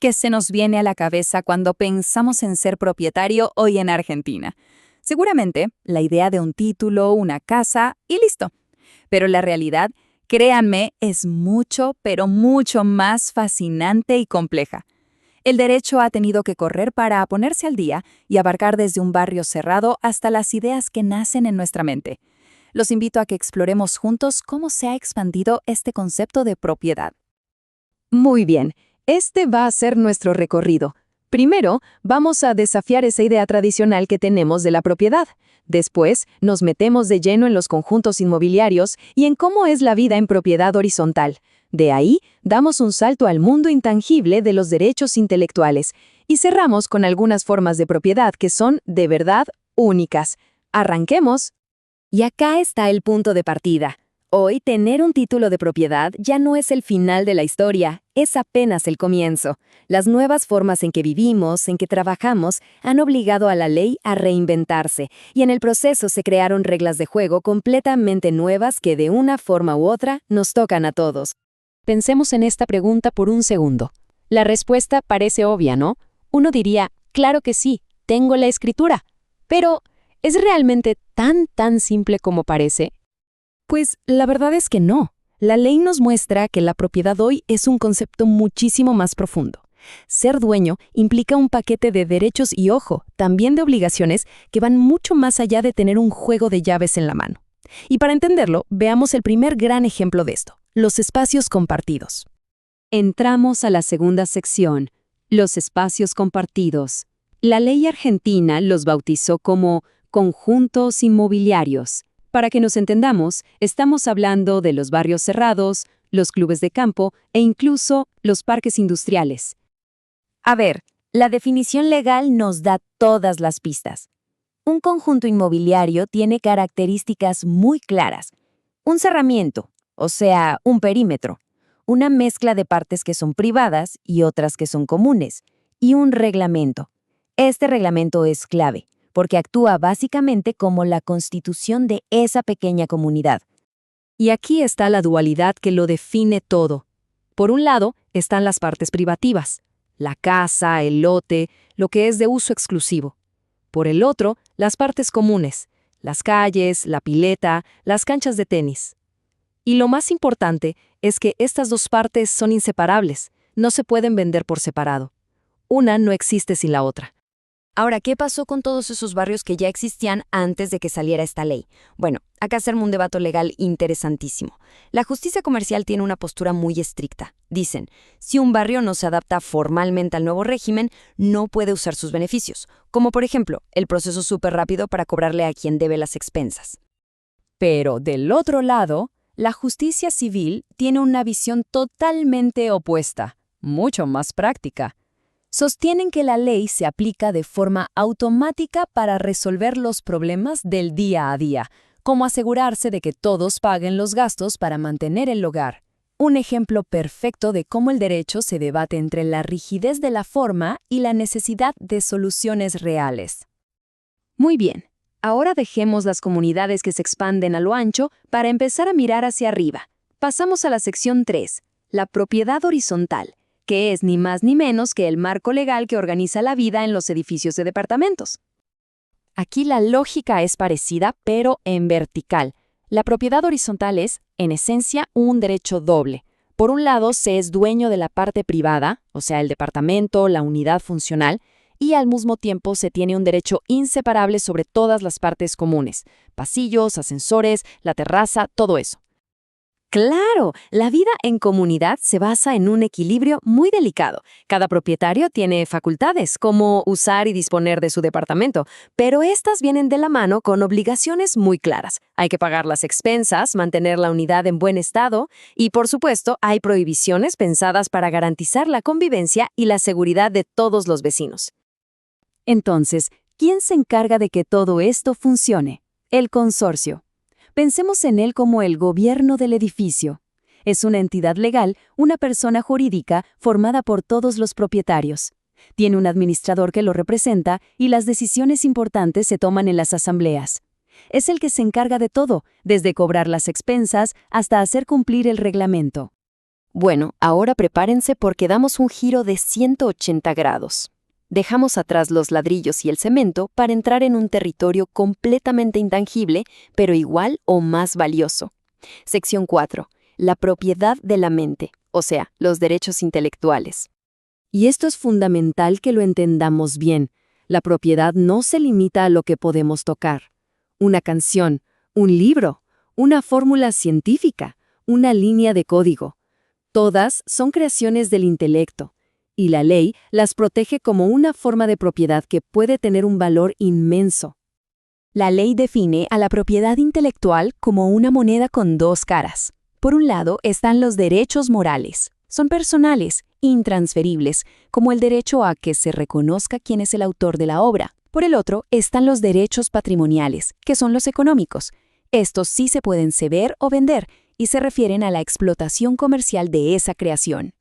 ¿Qué se nos viene a la cabeza cuando pensamos en ser propietario hoy en Argentina? Seguramente la idea de un título, una casa y listo. Pero la realidad, créanme, es mucho, pero mucho más fascinante y compleja. El derecho ha tenido que correr para ponerse al día y abarcar desde un barrio cerrado hasta las ideas que nacen en nuestra mente. Los invito a que exploremos juntos cómo se ha expandido este concepto de propiedad. Muy bien, este va a ser nuestro recorrido. Primero, vamos a desafiar esa idea tradicional que tenemos de la propiedad. Después, nos metemos de lleno en los conjuntos inmobiliarios y en cómo es la vida en propiedad horizontal. De ahí, damos un salto al mundo intangible de los derechos intelectuales y cerramos con algunas formas de propiedad que son, de verdad, únicas. ¡Arranquemos! Y acá está el punto de partida. Hoy, tener un título de propiedad ya no es el final de la historia, es apenas el comienzo. Las nuevas formas en que vivimos, en que trabajamos, han obligado a la ley a reinventarse, y en el proceso se crearon reglas de juego completamente nuevas que de una forma u otra nos tocan a todos. Pensemos en esta pregunta por un segundo. La respuesta parece obvia, ¿no? Uno diría, claro que sí, tengo la escritura. Pero, ¿es realmente tan simple como parece? Pues la verdad es que no. La ley nos muestra que la propiedad hoy es un concepto muchísimo más profundo. Ser dueño implica un paquete de derechos y, ojo, también de obligaciones que van mucho más allá de tener un juego de llaves en la mano. Y para entenderlo, veamos el primer gran ejemplo de esto, los espacios compartidos. Entramos a la segunda sección, los espacios compartidos. La ley argentina los bautizó como conjuntos inmobiliarios. Para que nos entendamos, estamos hablando de los barrios cerrados, los clubes de campo e incluso los parques industriales. A ver, la definición legal nos da todas las pistas. Un conjunto inmobiliario tiene características muy claras. Un cerramiento, o sea, un perímetro. Una mezcla de partes que son privadas y otras que son comunes. Y un reglamento. Este reglamento es clave, porque actúa básicamente como la constitución de esa pequeña comunidad. Y aquí está la dualidad que lo define todo. Por un lado, están las partes privativas, la casa, el lote, lo que es de uso exclusivo. Por el otro, las partes comunes, las calles, la pileta, las canchas de tenis. Y lo más importante es que estas dos partes son inseparables, no se pueden vender por separado. Una no existe sin la otra. Ahora, ¿qué pasó con todos esos barrios que ya existían antes de que saliera esta ley? Bueno, acá se arma un debate legal interesantísimo. La justicia comercial tiene una postura muy estricta. Dicen, si un barrio no se adapta formalmente al nuevo régimen, no puede usar sus beneficios, como por ejemplo, el proceso súper rápido para cobrarle a quien debe las expensas. Pero del otro lado, la justicia civil tiene una visión totalmente opuesta, mucho más práctica. Sostienen que la ley se aplica de forma automática para resolver los problemas del día a día, como asegurarse de que todos paguen los gastos para mantener el hogar. Un ejemplo perfecto de cómo el derecho se debate entre la rigidez de la forma y la necesidad de soluciones reales. Muy bien, ahora dejemos las comunidades que se expanden a lo ancho para empezar a mirar hacia arriba. Pasamos a la sección 3, la propiedad horizontal, que es ni más ni menos que el marco legal que organiza la vida en los edificios de departamentos. Aquí la lógica es parecida, pero en vertical. La propiedad horizontal es, en esencia, un derecho doble. Por un lado, se es dueño de la parte privada, o sea, el departamento, la unidad funcional, y al mismo tiempo se tiene un derecho inseparable sobre todas las partes comunes, pasillos, ascensores, la terraza, todo eso. ¡Claro! La vida en comunidad se basa en un equilibrio muy delicado. Cada propietario tiene facultades, como usar y disponer de su departamento, pero estas vienen de la mano con obligaciones muy claras. Hay que pagar las expensas, mantener la unidad en buen estado y, por supuesto, hay prohibiciones pensadas para garantizar la convivencia y la seguridad de todos los vecinos. Entonces, ¿quién se encarga de que todo esto funcione? El consorcio. Pensemos en él como el gobierno del edificio. Es una entidad legal, una persona jurídica formada por todos los propietarios. Tiene un administrador que lo representa y las decisiones importantes se toman en las asambleas. Es el que se encarga de todo, desde cobrar las expensas hasta hacer cumplir el reglamento. Bueno, ahora prepárense porque damos un giro de 180 grados. Dejamos atrás los ladrillos y el cemento para entrar en un territorio completamente intangible, pero igual o más valioso. Sección 4. La propiedad de la mente, o sea, los derechos intelectuales. Y esto es fundamental que lo entendamos bien. La propiedad no se limita a lo que podemos tocar. Una canción, un libro, una fórmula científica, una línea de código. Todas son creaciones del intelecto, y la ley las protege como una forma de propiedad que puede tener un valor inmenso. La ley define a la propiedad intelectual como una moneda con dos caras. Por un lado están los derechos morales. Son personales, intransferibles, como el derecho a que se reconozca quién es el autor de la obra. Por el otro están los derechos patrimoniales, que son los económicos. Estos sí se pueden ceder o vender y se refieren a la explotación comercial de esa creación.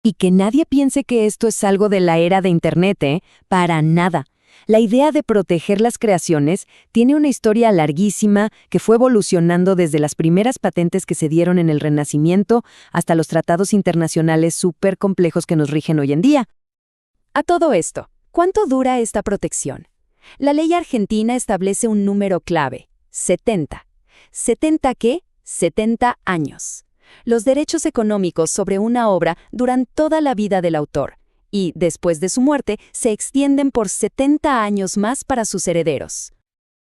Y que nadie piense que esto es algo de la era de Internet, ¿eh? Para nada. La idea de proteger las creaciones tiene una historia larguísima que fue evolucionando desde las primeras patentes que se dieron en el Renacimiento hasta los tratados internacionales súper complejos que nos rigen hoy en día. A todo esto, ¿cuánto dura esta protección? La ley argentina establece un número clave, 70. ¿70 qué? 70 años. Los derechos económicos sobre una obra duran toda la vida del autor y, después de su muerte, se extienden por 70 años más para sus herederos.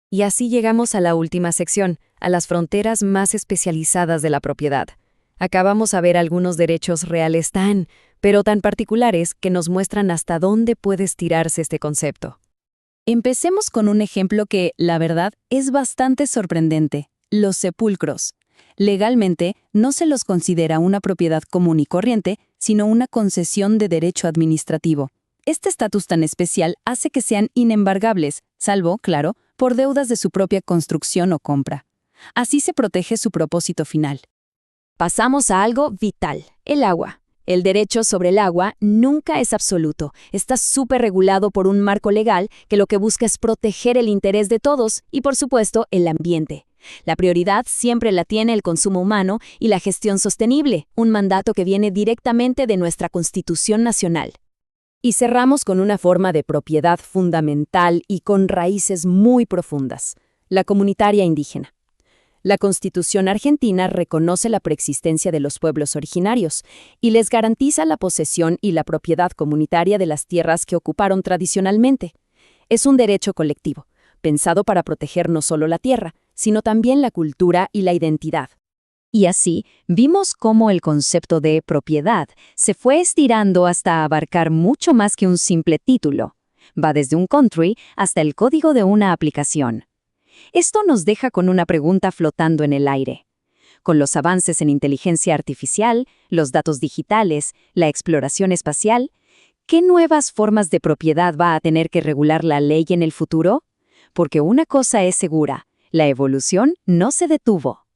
Y así llegamos a la última sección, a las fronteras más especializadas de la propiedad. Acabamos a ver algunos derechos reales pero tan particulares que nos muestran hasta dónde puede estirarse este concepto. Empecemos con un ejemplo que, la verdad, es bastante sorprendente: los sepulcros. Legalmente, no se los considera una propiedad común y corriente, sino una concesión de derecho administrativo. Este estatus tan especial hace que sean inembargables, salvo, claro, por deudas de su propia construcción o compra. Así se protege su propósito final. Pasamos a algo vital: el agua. El derecho sobre el agua nunca es absoluto. Está súper regulado por un marco legal que lo que busca es proteger el interés de todos y, por supuesto, el ambiente. La prioridad siempre la tiene el consumo humano y la gestión sostenible, un mandato que viene directamente de nuestra Constitución Nacional. Y cerramos con una forma de propiedad fundamental y con raíces muy profundas: la comunitaria indígena. La Constitución argentina reconoce la preexistencia de los pueblos originarios y les garantiza la posesión y la propiedad comunitaria de las tierras que ocuparon tradicionalmente. Es un derecho colectivo, pensado para proteger no solo la tierra, sino también la cultura y la identidad. Y así, vimos cómo el concepto de propiedad se fue estirando hasta abarcar mucho más que un simple título. Va desde un country hasta el código de una aplicación. Esto nos deja con una pregunta flotando en el aire. Con los avances en inteligencia artificial, los datos digitales, la exploración espacial, ¿qué nuevas formas de propiedad va a tener que regular la ley en el futuro? Porque una cosa es segura: la evolución no se detuvo.